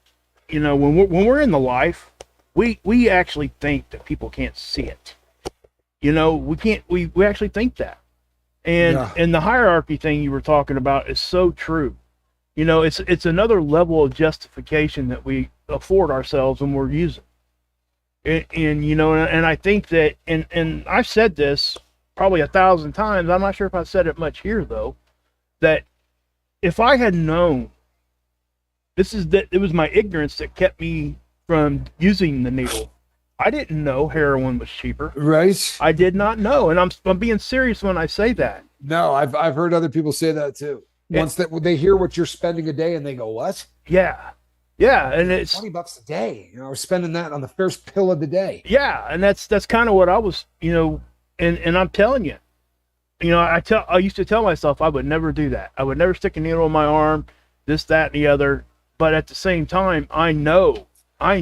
when we're in the life, we actually think that people can't see it. We can't. We actually think that. And the hierarchy thing you were talking about is so true. It's another level of justification that we afford ourselves when we're using. And I think that, and I've said this probably 1,000 times. I'm not sure if I said it much here though. That if I had known, it was my ignorance that kept me from using the needle. I didn't know heroin was cheaper. Right. I did not know, and I'm being serious when I say that. No, I've heard other people say that too. Once that they hear what you're spending a day and they go, what? Yeah, and it's $20 a day. I was spending that on the first pill of the day. Yeah, and that's kind of what I was, and I'm telling you, I used to tell myself I would never do that. I would never stick a needle in my arm, this, that, and the other. But at the same time, I know I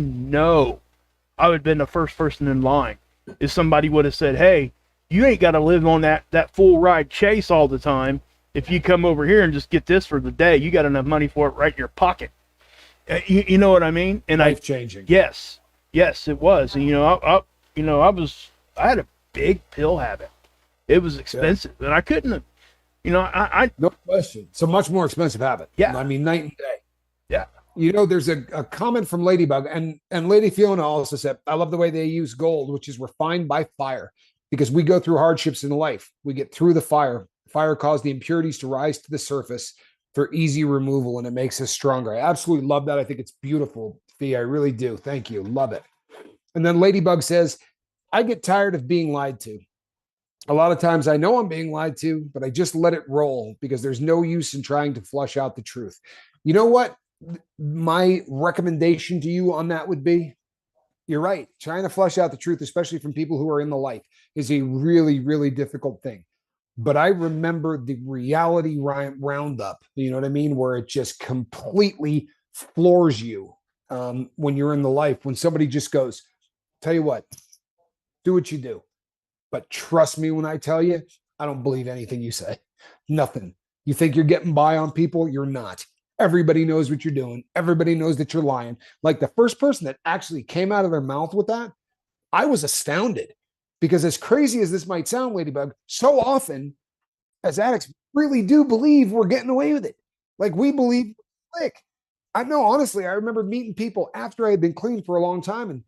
would have been the first person in line if somebody would have said, hey, you ain't got to live on that full ride chase all the time. If you come over here and just get this for the day, you got enough money for it right in your pocket. You know what I mean? And life changing. Yes, it was. And I had a big pill habit. It was expensive, and I couldn't have. No question. It's a much more expensive habit. Yeah. I mean, night and day. Yeah. There's a comment from Ladybug, and Lady Fiona also said, I love the way they use gold, which is refined by fire, because we go through hardships in life. We get through the fire. Fire caused the impurities to rise to the surface for easy removal, and it makes us stronger. I absolutely love that. I think it's beautiful, Fee. I really do. Thank you. Love it. And then Ladybug says, I get tired of being lied to. A lot of times I know I'm being lied to, but I just let it roll because there's no use in trying to flush out the truth. You know what? My recommendation to you on that would be, you're right. Trying to flush out the truth, especially from people who are in the life, is a really, really difficult thing. But I remember the reality roundup, you know what I mean? Where it just completely floors you when you're in the life, when somebody just goes, tell you what, do what you do. But trust me when I tell you, I don't believe anything you say. Nothing. You think you're getting by on people? You're not. Everybody knows what you're doing. Everybody knows that you're lying. Like the first person that actually came out of their mouth with that, I was astounded. Because as crazy as this might sound, Ladybug, so often as addicts really do believe we're getting away with it. Like we believe, like, I know, honestly, I remember meeting people after I had been clean for a long time, and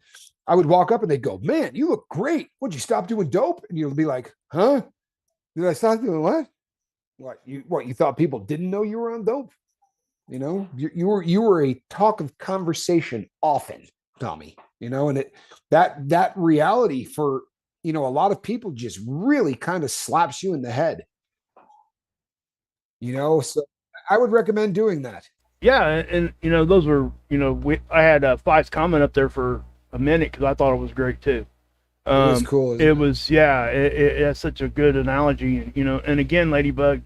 I would walk up and they'd go, man, you look great. Would you stop doing dope? And you'll be like, huh? Did I stop doing what? What you thought people didn't know you were on dope? You were a talk of conversation often, Tommy, and that reality for, a lot of people just really kind of slaps you in the head, so I would recommend doing that. Yeah. And those were, I had Five's comment up there for a minute because I thought it was great too. It was cool. It was, yeah, it's such a good analogy, and again, Ladybug,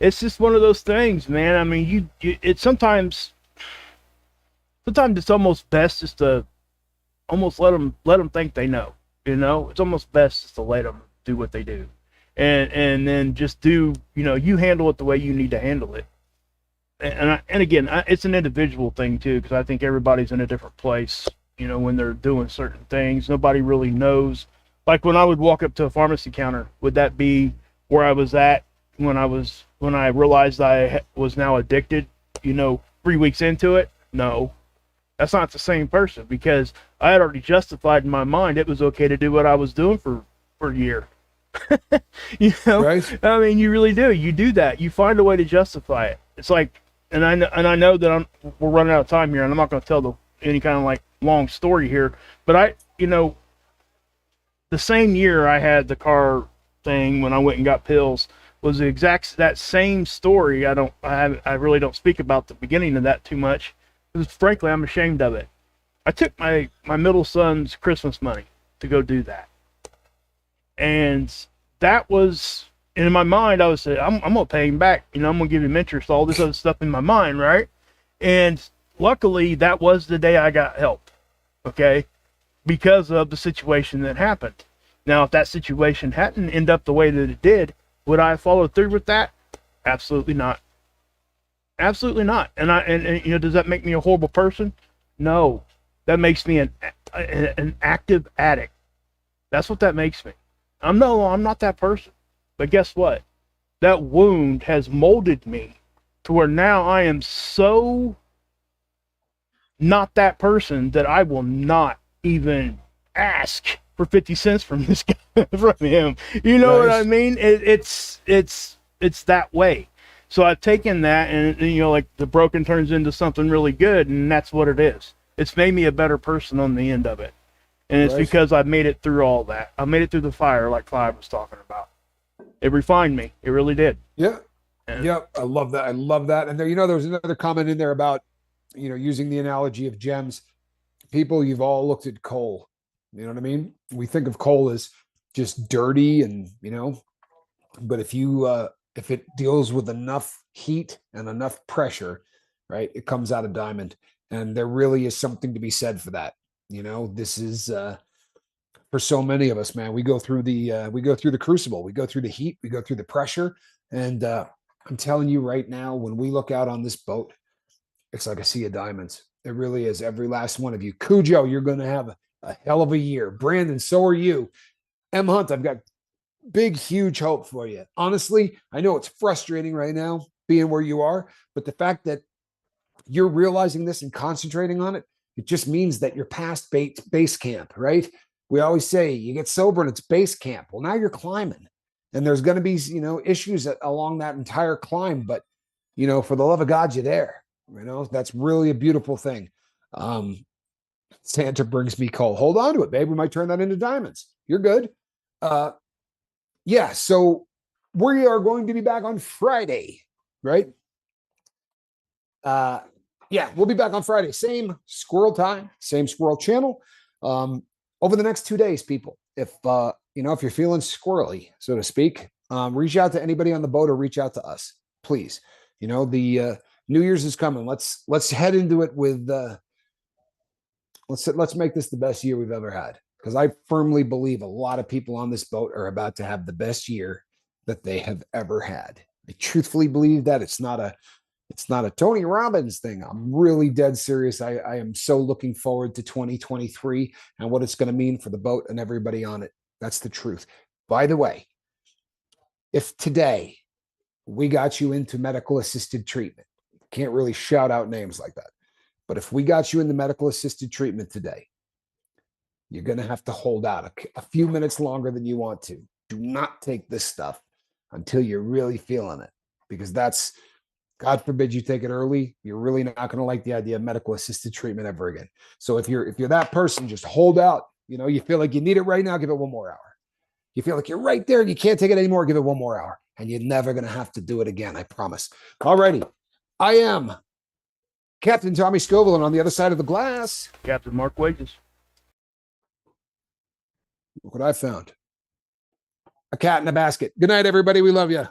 it's just one of those things, man. I mean, it's sometimes it's almost best just to almost let them think they know, it's almost best just to let them do what they do. And then just do, you handle it the way you need to handle it. And again, it's an individual thing too, because I think everybody's in a different place, when they're doing certain things. Nobody really knows. Like when I would walk up to a pharmacy counter, would that be where I was at when I realized I was now addicted, 3 weeks into it? No, that's not the same person, because I had already justified in my mind it was okay to do what I was doing for a year. Right? I mean, you really do. You do that. You find a way to justify it. It's like, and I know that we're running out of time here, and I'm not going to tell any kind of like long story here, but the same year I had the car thing when I went and got pills was that same story. I really don't speak about the beginning of that too much, because frankly, I'm ashamed of it. I took my middle son's Christmas money to go do that. And that was, and in my mind, I was saying, I'm going to pay him back. You know, I'm going to give him interest, all this other stuff in my mind, right? And luckily, that was the day I got help, okay? Because of the situation that happened. Now, if that situation hadn't ended up the way that it did, would I have followed through with that? Absolutely not. Absolutely not. And you know, does that make me a horrible person? No. That makes me an active addict. That's what that makes me. I'm not that person. But guess what? That wound has molded me to where now I am so not that person that I will not even ask for 50 cents from this guy, from him. You know what I mean? It's that way. So I've taken that, and you know, like the broken turns into something really good, and that's what it is. It's made me a better person on the end of it. And it's because I've made it through all that. I made it through the fire, like Clive was talking about. It refined me. It really did. Yeah. Yeah. I love that. I love that. And there, you know, there was another comment in there about, you know, using the analogy of gems. People, you've all looked at coal. You know what I mean? We think of coal as just dirty and, you know, but if it deals with enough heat and enough pressure, right, it comes out a diamond. And there really is something to be said for that. You know, this is for so many of us, man. We go through the crucible, we go through the heat, we go through the pressure. And I'm telling you right now, when we look out on this boat, it's like a sea of diamonds. It really is. Every last one of you. Cujo, you're going to have a hell of a year. Brandon, so are you. M. Hunt, I've got big, huge hope for you. Honestly, I know it's frustrating right now being where you are, but the fact that you're realizing this and concentrating on it, it just means that you're past base camp, right? We always say you get sober and it's base camp. Well, now you're climbing, and there's going to be, you know, issues along that entire climb, but you know, for the love of God, you're there. You know, that's really a beautiful thing. Santa brings me coal. Hold on to it, babe. We might turn that into diamonds. You're good. Yeah. So we are going to be back on Friday, right? Yeah, we'll be back on Friday. Same squirrel time, same squirrel channel. Over the next 2 days, people, if you know, if you're feeling squirrely, so to speak, reach out to anybody on the boat or reach out to us, please. You know, the New Year's is coming. Let's head into it with let's make this the best year we've ever had, because I firmly believe a lot of people on this boat are about to have the best year that they have ever had. I truthfully believe that. It's not a Tony Robbins thing. I'm really dead serious. I am so looking forward to 2023 and what it's going to mean for the boat and everybody on it. That's the truth. By the way, if today we got you into medical assisted treatment, can't really shout out names like that, but if we got you into medical assisted treatment today, you're going to have to hold out a few minutes longer than you want to. Do not take this stuff until you're really feeling it, because that's, God forbid you take it early, you're really not going to like the idea of medical assisted treatment ever again. So if you're that person, just hold out. You know, you feel like you need it right now, give it one more hour. You feel like you're right there and you can't take it anymore, give it one more hour. And you're never going to have to do it again, I promise. All righty. I am Captain Tommy Scoville, and on the other side of the glass, Captain Mark Wages. Look what I found. A cat in a basket. Good night, everybody. We love you.